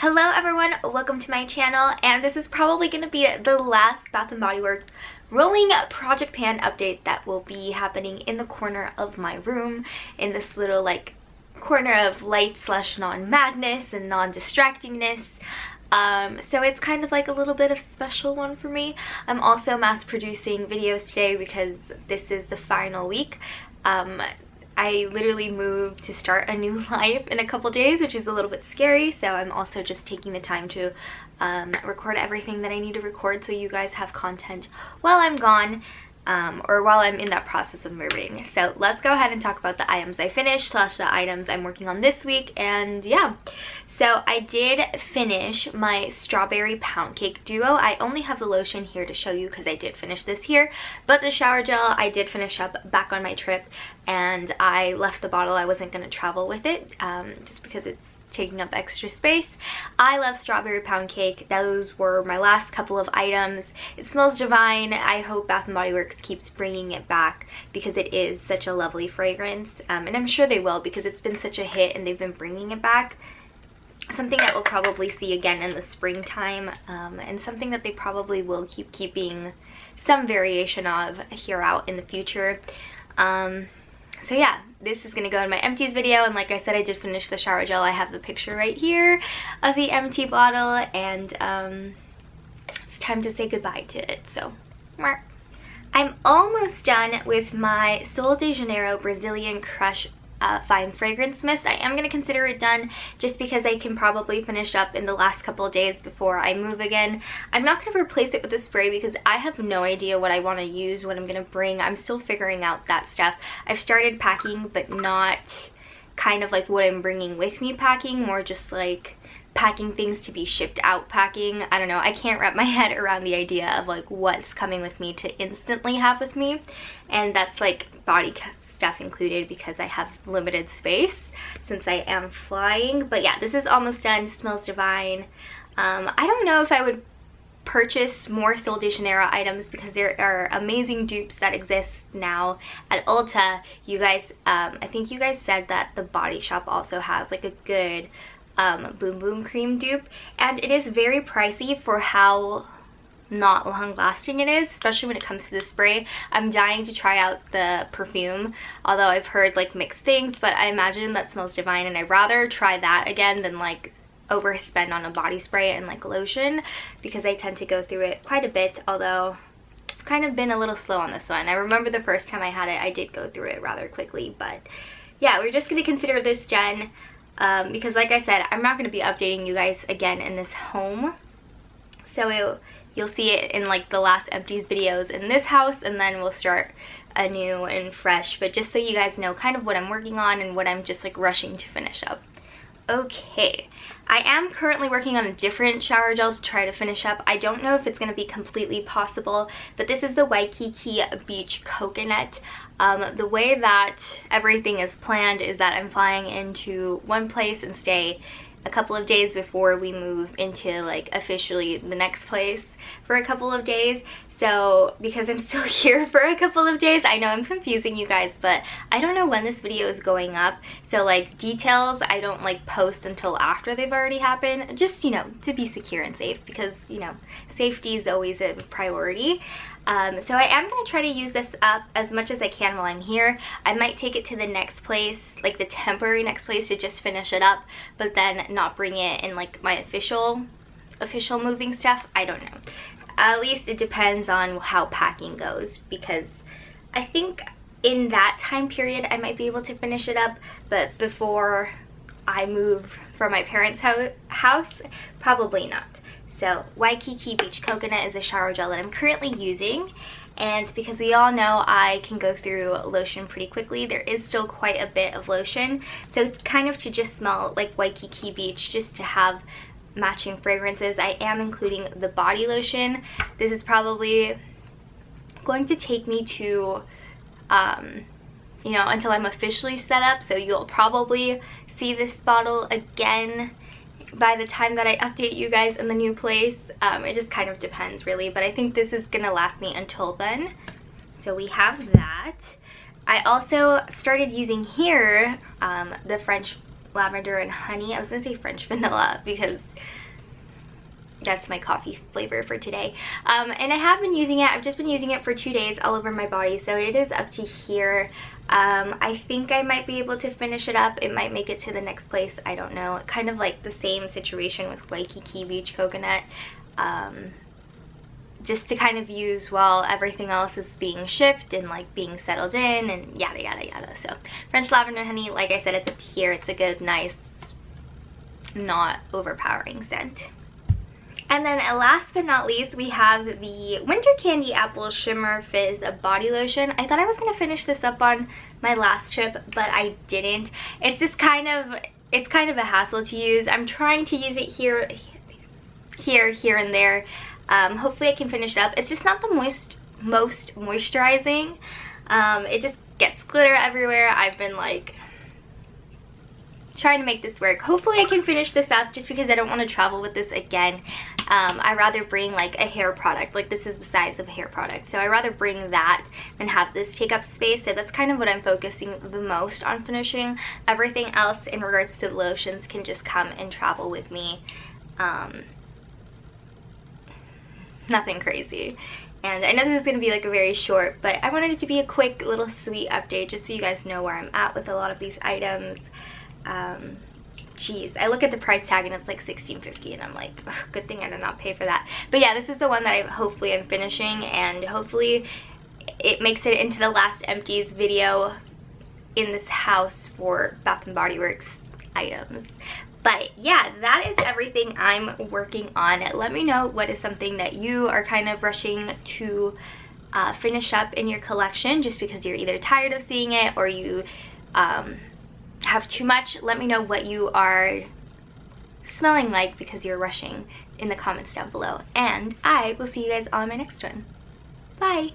Hello everyone, welcome to my channel, and this is probably going to be the last Bath & Body Works rolling project pan update that will be happening in the corner of my room, in this little like corner of light slash non-madness and non-distractingness. So it's kind of like a little bit of a special one for me. I'm also mass producing videos today because this is the final week. I literally moved to start a new life in a couple days, which is a little bit scary, so I'm also just taking the time to record everything that I need to record so you guys have content while I'm gone, or while I'm in that process of moving. So let's go ahead and talk about the items I finished slash the items I'm working on this week. And yeah, so I did finish my strawberry pound cake duo. I only have the lotion here to show you because I did finish this here, but the shower gel I did finish up back on my trip, and I left the bottle. I wasn't going to travel with it just because it's taking up extra space. I love strawberry pound cake. Those were my last couple of items. It smells divine. I hope Bath & Body Works keeps bringing it back because it is such a lovely fragrance, and I'm sure they will because it's been such a hit and they've been bringing it back. Something that we'll probably see again in the springtime, and something that they probably will keep keeping some variation of here out in the future. So yeah, this is going to go in my empties video, and like I said, I did finish the shower gel. I have the picture right here of the empty bottle, and it's time to say goodbye to it. So I'm almost done with my Sol de Janeiro Brazilian Crush Fine Fragrance Mist. I am going to consider it done just because I can probably finish up in the last couple of days before I move again. I'm not going to replace it with a spray because I have no idea what I want to use, what I'm going to bring. I'm still figuring out that stuff. I've started packing, but not kind of like what I'm bringing with me packing, more just like packing things to be shipped out packing. I don't know, I can't wrap my head around the idea of like what's coming with me to instantly have with me, and that's like body stuff included because I have limited space since I am flying. But yeah, this is almost done. It smells divine. I don't know if I would purchase more Sol de Janeiro items because there are amazing dupes that exist now at Ulta. You guys, I think you guys said that the Body Shop also has like a good Boom Boom Cream dupe, and it is very pricey for how not long lasting it is, especially when it comes to the spray. I'm dying to try out the perfume, although I've heard like mixed things, but I imagine that smells divine, and I'd rather try that again than like overspend on a body spray and like lotion, because I tend to go through it quite a bit, although I've kind of been a little slow on this one. I remember the first time I had it, I did go through it rather quickly. But yeah, we're just going to consider this done because like I said, I'm not going to be updating you guys again in this home, so you'll see it in like the last empties videos in this house, and then we'll start anew and fresh. But just so you guys know kind of what I'm working on and what I'm just like rushing to finish up. Okay, I am currently working on a different shower gel to try to finish up. I don't know if it's going to be completely possible, but this is the Waikiki Beach Coconut. The way that everything is planned is that I'm flying into one place and stay a couple of days before we move into like officially the next place for a couple of days. So because I'm still here for a couple of days, I know I'm confusing you guys, but I don't know when this video is going up, so like details I don't like post until after they've already happened, just, you know, to be secure and safe, because, you know, safety is always a priority. So I am going to try to use this up as much as I can while I'm here. I might take it to the next place, like the temporary next place, to just finish it up, but then not bring it in like my official moving stuff. I don't know. At least it depends on how packing goes, because I think in that time period I might be able to finish it up, but before I move from my parents' house, probably not. So Waikiki Beach Coconut is a shower gel that I'm currently using, and because we all know I can go through lotion pretty quickly, there is still quite a bit of lotion, so it's kind of to just smell like Waikiki Beach, just to have matching fragrances. I am including the body lotion. This is probably going to take me to you know, until I'm officially set up, so you'll probably see this bottle again by the time that I update you guys in the new place. It just kind of depends really, but I think this is gonna last me until then. So we have that. I also started using here the French Lavender and Honey. I was gonna say French vanilla because that's my coffee flavor for today. And I have been using it. I've just been using it for 2 days all over my body, so it is up to here. I think I might be able to finish it up. It might make it to the next place. I don't know. Kind of like the same situation with Waikiki Beach coconut. Just to kind of use while everything else is being shipped and like being settled in and yada yada yada. So French Lavender Honey, like I said, it's up to here. It's a good, nice, not overpowering scent. And then last but not least, we have the Winter Candy Apple Shimmer Fizz Body Lotion. I thought I was going to finish this up on my last trip, but I didn't. It's just kind of a hassle to use. I'm trying to use it here and there. Hopefully I can finish it up. It's just not the most moisturizing. It just gets glitter everywhere. I've been like trying to make this work. Hopefully I can finish this up just because I don't want to travel with this again. I'd rather bring like a hair product. Like this is the size of a hair product. So I'd rather bring that than have this take up space. So that's kind of what I'm focusing the most on finishing. Everything else in regards to the lotions can just come and travel with me. Nothing crazy. And I know this is going to be like a very short, but I wanted it to be a quick little sweet update just so you guys know where I'm at with a lot of these items. Geez, I look at the price tag and it's like $16.50 and I'm like, good thing I did not pay for that. But yeah, this is the one that hopefully I'm finishing, and hopefully it makes it into the last empties video in this house for Bath & Body Works items. But yeah, that is everything I'm working on. Let me know what is something that you are kind of rushing to finish up in your collection just because you're either tired of seeing it or you have too much. Let me know what you are smelling like because you're rushing in the comments down below. And I will see you guys on my next one. Bye!